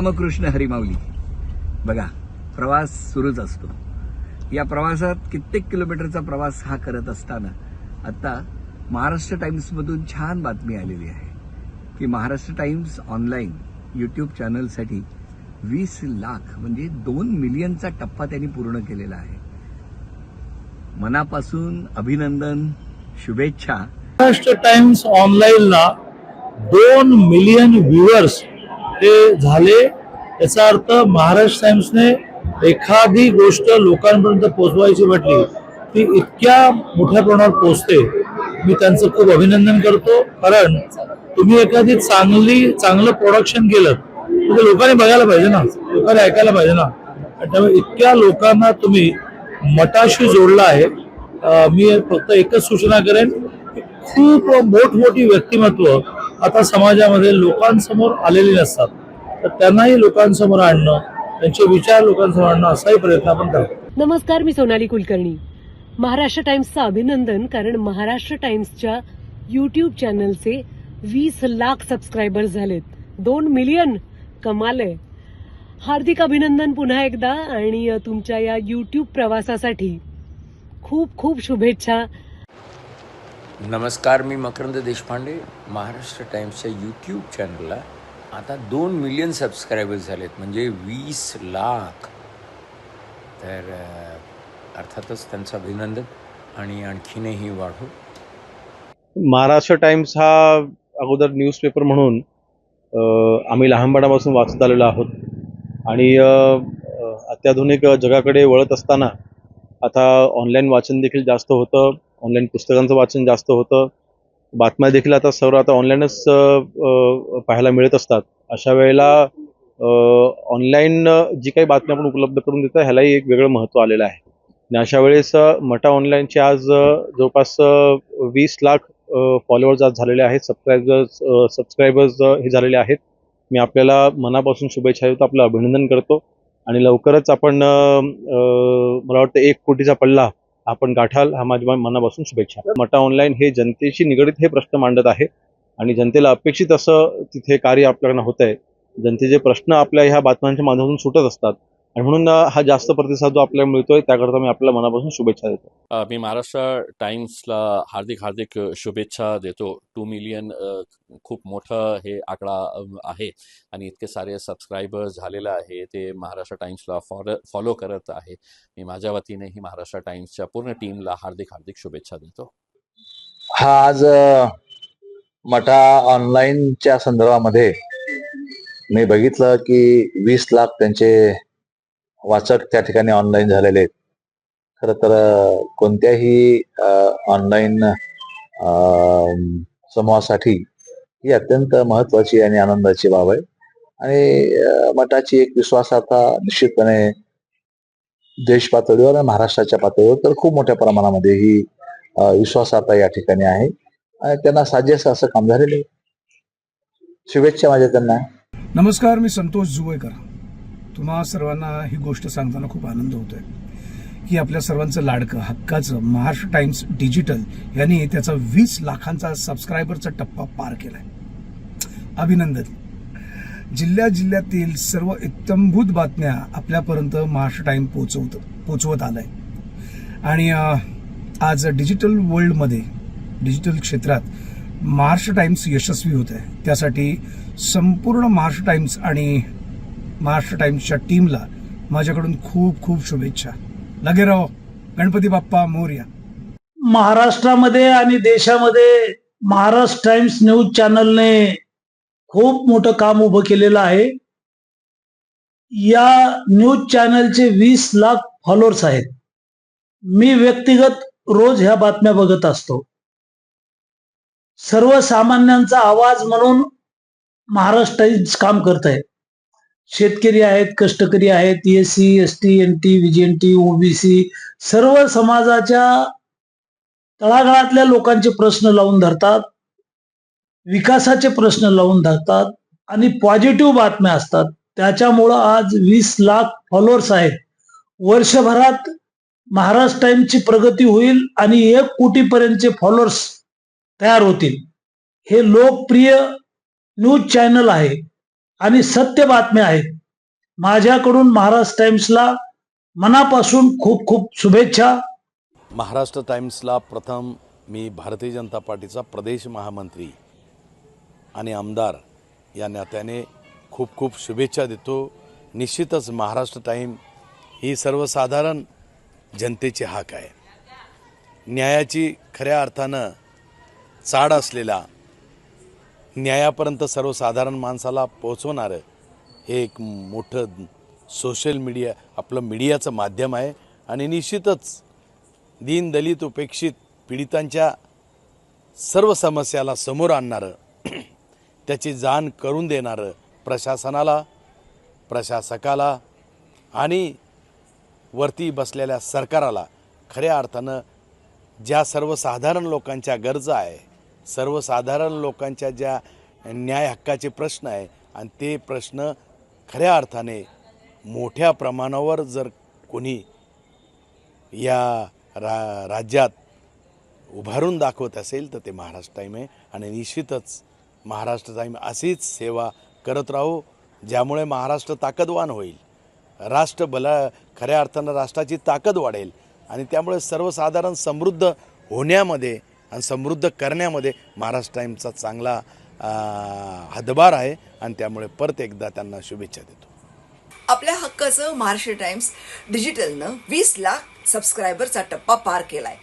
रामकृष्ण हरिमाऊली. बघा, प्रवास सुरूच असतो. या प्रवासात कित्येक किलोमीटरचा प्रवास हा करत असताना आता महाराष्ट्र टाइम्समधून छान बातमी आलेली आहे की महाराष्ट्र टाइम्स ऑनलाईन यूट्यूब चॅनलसाठी 20 लाख म्हणजे 2 मिलियनचा टप्पा त्यांनी पूर्ण केलेला आहे. मनापासून अभिनंदन, शुभेच्छा. महाराष्ट्र टाइम्स ऑनलाईनला 2 मिलियन व्ह्युअर्स ते झाले. याचा अर्थ महाराष्ट्र टाइम्सने एखादी गोष्ट लोकांपर्यंत पोहोचवायची म्हटली ती इतक्या मोठ्या प्रमाणात पोहोचते. मी त्यांचं खूप अभिनंदन करतो, कारण तुम्ही एखादी चांगलं प्रोडक्शन केलं तर लोकांनी बघायला पाहिजे ना, लोकांनी ऐकायला पाहिजे ना. त्यामुळे इतक्या लोकांना तुम्ही मठाशी जोडला आहे. मी फक्त एकच सूचना करेन, खूप मोठमोठी व्यक्तिमत्व आता समाजामध्ये लोकांसमोर आलेली नसतात, तर त्यांनाही लोकांसमोर आणणं, त्यांचे विचार लोकांसमोर आणणं असाही प्रयत्न आपण करतो. नमस्कार, मी सोनाली कुलकर्णी. महाराष्ट्र टाइम्सचं अभिनंदन, कारण महाराष्ट्र टाइम्सच्या यूट्यूब चॅनलचे 20 लाख सबस्क्रायबर्स झालेत. 2 मिलियन कमाल आहे. हार्दिक अभिनंदन पुन्हा एकदा, आणि तुमच्या या यूट्यूब प्रवासासाठी खूप खूप शुभेच्छा. नमस्कार, मी मकरंद देशपांडे. महाराष्ट्र टाइम्सच्या यूट्यूब चॅनलला आता 2 मिलियन सबस्क्रायबर्स झालेत, म्हणजे 20 लाख. तर अर्थातच त्यांचं अभिनंदन आणि आणखीनही वाढो. महाराष्ट्र टाइम्स हा अगोदर न्यूजपेपर म्हणून आम्ही लहानपणापासून वाचत आलेलो आहोत, आणि अत्याधुनिक जगाकडे वळत असताना आता ऑनलाईन वाचन देखील जास्त होतं, ऑनलाईन पुस्तकांचं वाचन जास्त होतं, बातम्या देखील आता सर्व आता ऑनलाईनच पाहायला मिळत असतात. अशा वेळेला ऑनलाईन जी काही बातम्या आपण उपलब्ध करून देतो ह्यालाही एक वेगळं महत्त्व आलेलं आहे. आणि अशा वेळेस मटा ऑनलाईनचे आज जवळपास 20 लाख फॉलोअर्स आज झालेले आहेत, सबस्क्रायबर्स हे झालेले आहेत. मी आपल्याला मनापासून शुभेच्छा देतो, आपलं अभिनंदन करतो, आणि लवकरच आपण मला वाटतं 1 कोटीचा पल्ला आपण गाठाल, हा माझ्या मनापासून शुभेच्छा. मटा ऑनलाईन हे जनतेशी निगडीत हे प्रश्न मांडत आहे, आणि जनतेला अपेक्षित असं तिथे कार्य आपल्याकडनं होत आहे. जनतेचे प्रश्न आपल्या ह्या बातम्यांच्या माध्यमातून सुटत असतात, आणि म्हणून हा जास्त प्रतिसाद जो आपल्याला मिळतोय त्याकरता मी आपल्याला मनापासून शुभेच्छा देतो. मी महाराष्ट्र टाइम्सला हार्दिक शुभेच्छा देतो. 2 मिलियन खूप मोठं हे आकडा आहे, आणि इतके सारे सबस्क्रायबर्स झालेलं आहे. ते महाराष्ट्र टाइम्सला फॉलो करत आहे. मी माझ्या वतीनेही महाराष्ट्र टाइम्सच्या पूर्ण टीमला हार्दिक शुभेच्छा देतो. हा आज मटा ऑनलाईनच्या संदर्भामध्ये मी बघितलं की 20 लाख त्यांचे वाचक त्या ठिकाणी ऑनलाईन झालेले आहेत. खरं तर कोणत्याही ऑनलाईन समूहासाठी ही अत्यंत महत्वाची आणि आनंदाची बाब आहे, आणि मठाची एक विश्वासार्हता निश्चितपणे देश पातळीवर आणि महाराष्ट्राच्या पातळीवर तर खूप मोठ्या प्रमाणामध्ये ही विश्वासार्हता या ठिकाणी आहे, आणि त्यांना साजेसं असं काम झालेलं आहे. शुभेच्छा माझ्या त्यांना. नमस्कार, मी संतोष जुवेकर. तुम्हा सर्वांना ही गोष्ट सांगताना खूप आनंद होतोय की आपल्या सर्वांचं लाडकं हक्काचं महाराष्ट्र टाइम्स डिजिटल यांनी त्याचा 20 लाखांचा सबस्क्रायबरचा टप्पा पार केलाय. अभिनंदन. जिल्ह्यातील सर्व इत्थंभूत बातम्या आपल्यापर्यंत महाराष्ट्र टाइम पोचवत आलाय, आणि आज डिजिटल वर्ल्डमध्ये, डिजिटल क्षेत्रात महाराष्ट्र टाइम्स यशस्वी होत आहे. त्यासाठी संपूर्ण महाराष्ट्र टाइम्स आणि महाराष्ट्र टाइम्सच्या टीमला माझ्याकडून खूप खूप शुभेच्छा. लगे राहो. गणपती बाप्पा मोरया. महाराष्ट्रामध्ये आणि देशामध्ये महाराष्ट्र टाइम्स न्यूज चॅनलने खूप मोठं काम उभं केलेलं आहे. या न्यूज चॅनलचे 20 लाख फॉलोअर्स आहेत. मी व्यक्तिगत रोज ह्या बातम्या बघत असतो. सर्वसामान्यांचा आवाज म्हणून महाराष्ट्र टाइम्स काम करत आहे. शेतकरी आहेत, कष्टकरी आहेत, SC, ST, NT, VGNT, OBC सर्व समाजाच्या तळागाळातल्या लोकांचे प्रश्न लावून धरतात, विकासाचे प्रश्न लावून धरतात, आणि पॉझिटिव्ह बातम्या असतात. त्याच्यामुळं आज 20 लाख फॉलोअर्स आहेत. वर्षभरात महाराष्ट्र टाइम्सची प्रगती होईल आणि 1 कोटीपर्यंतचे फॉलोअर्स तयार होतील. हे लोकप्रिय न्यूज चॅनल आहे, आणि सत्य बातम्या आहेत. माझ्याकडून महाराष्ट्र टाइम्सला मनापासून खूप खूप शुभेच्छा. महाराष्ट्र टाइम्सला प्रथम मी भारतीय जनता पार्टीचा प्रदेश महामंत्री आणि आमदार या नात्याने खूप खूप शुभेच्छा देतो. निश्चितच महाराष्ट्र टाइम ही सर्वसाधारण जनतेची हाक आहे. न्यायाची खऱ्या अर्थानं चाड असलेला, न्यायापर्यंत सर्वसाधारण माणसाला पोहोचवणारं हे एक मोठं सोशल मीडिया, आपलं मीडियाचं माध्यम आहे. आणि निश्चितच दीन दलित उपेक्षित पीडितांच्या सर्व समस्याला समोर आणणारं, त्याची जाण करून देणारं प्रशासनाला, प्रशासकाला आणि वरती बसलेल्या सरकाराला खऱ्या अर्थानं ज्या सर्वसाधारण लोकांच्या गरजा आहे, सर्वसाधारण लोकांच्या ज्या न्याय हक्काचे प्रश्न आहे आणि ते प्रश्न खऱ्या अर्थाने मोठ्या प्रमाणावर जर कोणी या राज्यात उभारून दाखवत असेल तर ते महाराष्ट्र टाइम आहे. आणि निश्चितच महाराष्ट्र टाइम अशीच सेवा करत राहू, ज्यामुळे महाराष्ट्र ताकदवान होईल, खऱ्या अर्थानं राष्ट्राची ताकद वाढेल आणि त्यामुळे सर्वसाधारण समृद्ध होण्यामध्ये आणि समृद्ध करण्यामध्ये महाराष्ट्र टाइमचा चांगला हातभार आहे. आणि त्यामुळे परत एकदा त्यांना शुभेच्छा देतो. आपल्या हक्काचं महाराष्ट्र टाइम्स डिजिटलनं 20 लाख सबस्क्रायबरचा टप्पा पार केलाय.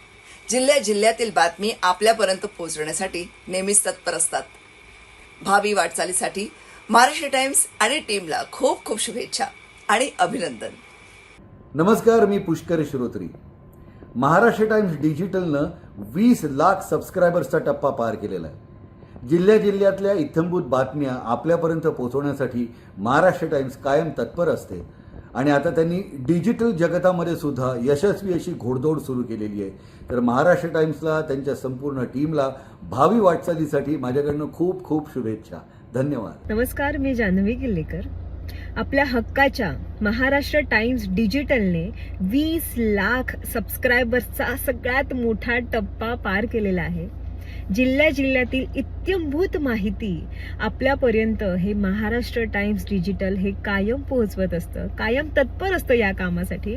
जिल्ह्यातील बातमी आपल्यापर्यंत पोहोचवण्यासाठी नेहमीच तत्पर असतात. भावी वाटचालीसाठी महाराष्ट्र टाइम्स आणि टीमला खूप खूप शुभेच्छा आणि अभिनंदन. नमस्कार, मी पुष्कर श्रोत्री. महाराष्ट्र टाइम्स डिजिटलनं 20 लाख सबस्क्रायबर्सचा टप्पा पार केलेला आहे. जिल्ह्यातल्या इत्थंभूत बातम्या आपल्यापर्यंत पोहोचवण्यासाठी महाराष्ट्र टाइम्स कायम तत्पर असते. आणि आता त्यांनी डिजिटल जगतामध्ये सुद्धा यशस्वी अशी घोडदौड सुरू केलेली आहे. तर महाराष्ट्र टाइम्सला, त्यांच्या संपूर्ण टीमला भावी वाटचालीसाठी माझ्याकडनं खूप खूप शुभेच्छा. धन्यवाद. नमस्कार, मी जान्हवी किल्लेकर. आपल्या हक्काच्या महाराष्ट्र टाइम्स डिजिटलने 20 लाख सबस्क्रायबर्सचा सगळ्यात मोठा टप्पा पार केलेला आहे. जिल्ह्यातील इत्यंभूत माहिती आपल्यापर्यंत हे महाराष्ट्र टाइम्स डिजिटल हे कायम पोहोचवत असतं, कायम तत्पर असतं या कामासाठी.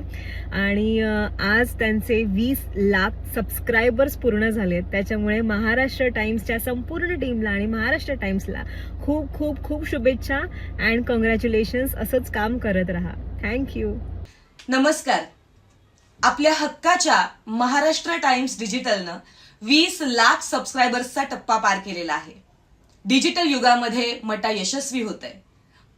आणि आज त्यांचे 20 लाख सबस्क्रायबर्स पूर्ण झालेत. त्याच्यामुळे महाराष्ट्र टाइम्सच्या संपूर्ण टीमला आणि महाराष्ट्र टाइम्सला खूप खूप खूप शुभेच्छा अँड कॉंग्रॅच्युलेशन्स. असंच काम करत राहा. थँक्यू. नमस्कार. आपल्या हक्काच्या महाराष्ट्र टाइम्स डिजिटलनं 20 लाख सबस्क्रायबर्सचा टप्पा पार केलेला आहे. डिजिटल युगामध्ये मटा यशस्वी होत आहे.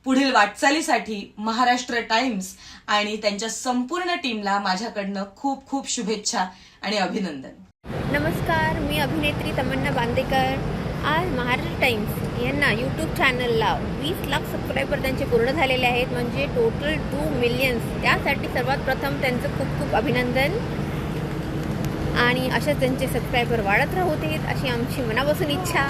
पुढील वाटचालीसाठी महाराष्ट्र टाइम्स आणि त्यांच्या संपूर्ण टीमला माझ्याकडनं खूप खूप शुभेच्छा आणि अभिनंदन. नमस्कार, मी अभिनेत्री तमन्ना बांदेकर. आज महाराष्ट्र टाइम्स यांना यूट्यूब चॅनलला 20 लाख सबस्क्रायबर त्यांचे पूर्ण झालेले आहेत, म्हणजे टोटल 2 मिलियन्स. त्यासाठी सर्वात प्रथम त्यांचं खूप खूप अभिनंदन. आणि अशाच त्यांचे सबस्क्रायबर वाढत राहू देत अशी आमची मनापासून इच्छा.